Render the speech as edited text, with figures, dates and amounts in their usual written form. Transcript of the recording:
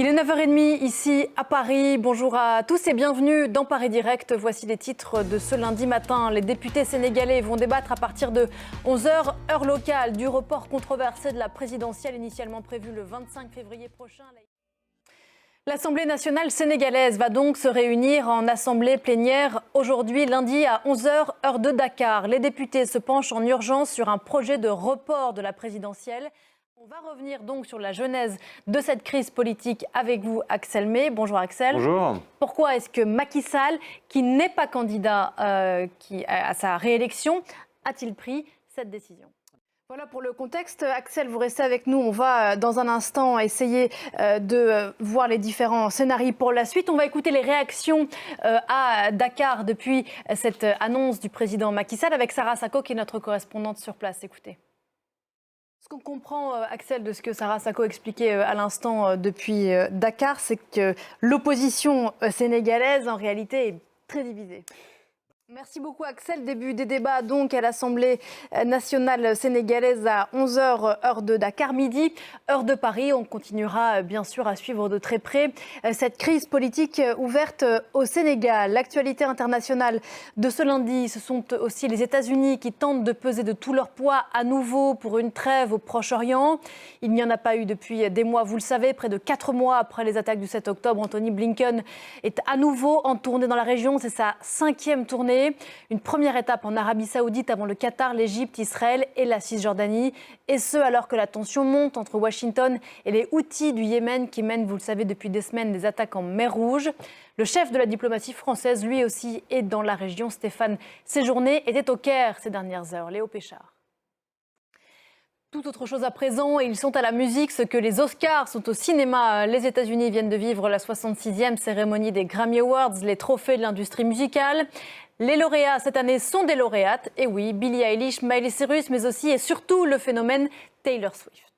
Il est 9h30 ici à Paris. Bonjour à tous et bienvenue dans Paris Direct. Voici les titres de ce lundi matin. Les députés sénégalais vont débattre à partir de 11h, heure locale, du report controversé de la présidentielle initialement prévu le 25 février prochain. L'Assemblée nationale sénégalaise va donc se réunir en assemblée plénière aujourd'hui, lundi à 11h, heure de Dakar. Les députés se penchent en urgence sur un projet de report de la présidentielle. On va revenir donc sur la genèse de cette crise politique avec vous, Axel May. Bonjour Axel. Bonjour. Pourquoi est-ce que Macky Sall, qui n'est pas candidat à sa réélection, a-t-il pris cette décision ? Voilà pour le contexte. Axel, vous restez avec nous. On va dans un instant essayer de voir les différents scénarios pour la suite. On va écouter les réactions à Dakar depuis cette annonce du président Macky Sall avec Sarah Sacco qui est notre correspondante sur place. Écoutez. Ce qu'on comprend, Axel, de ce que Sarah Sacco expliquait à l'instant depuis Dakar, c'est que l'opposition sénégalaise, en réalité, est très divisée. Merci beaucoup Axel. Début des débats donc à l'Assemblée nationale sénégalaise à 11h, heure de Dakar, midi, heure de Paris. On continuera bien sûr à suivre de très près cette crise politique ouverte au Sénégal. L'actualité internationale de ce lundi, ce sont aussi les États-Unis qui tentent de peser de tout leur poids à nouveau pour une trêve au Proche-Orient. Il n'y en a pas eu depuis des mois, vous le savez, près de 4 mois après les attaques du 7 octobre. Anthony Blinken est à nouveau en tournée dans la région. C'est sa 5e tournée. Une première étape en Arabie Saoudite avant le Qatar, l'Égypte, Israël et la Cisjordanie. Et ce, alors que la tension monte entre Washington et les Houthis du Yémen qui mènent, vous le savez, depuis des semaines des attaques en mer Rouge. Le chef de la diplomatie française, lui aussi, est dans la région. Stéphane Séjourné était au Caire ces dernières heures. Léo Péchard. Tout autre chose à présent, ils sont à la musique, ce que les Oscars sont au cinéma. Les États-Unis viennent de vivre la 66e cérémonie des Grammy Awards, les trophées de l'industrie musicale. Les lauréats cette année sont des lauréates, et oui, Billie Eilish, Miley Cyrus, mais aussi et surtout le phénomène Taylor Swift.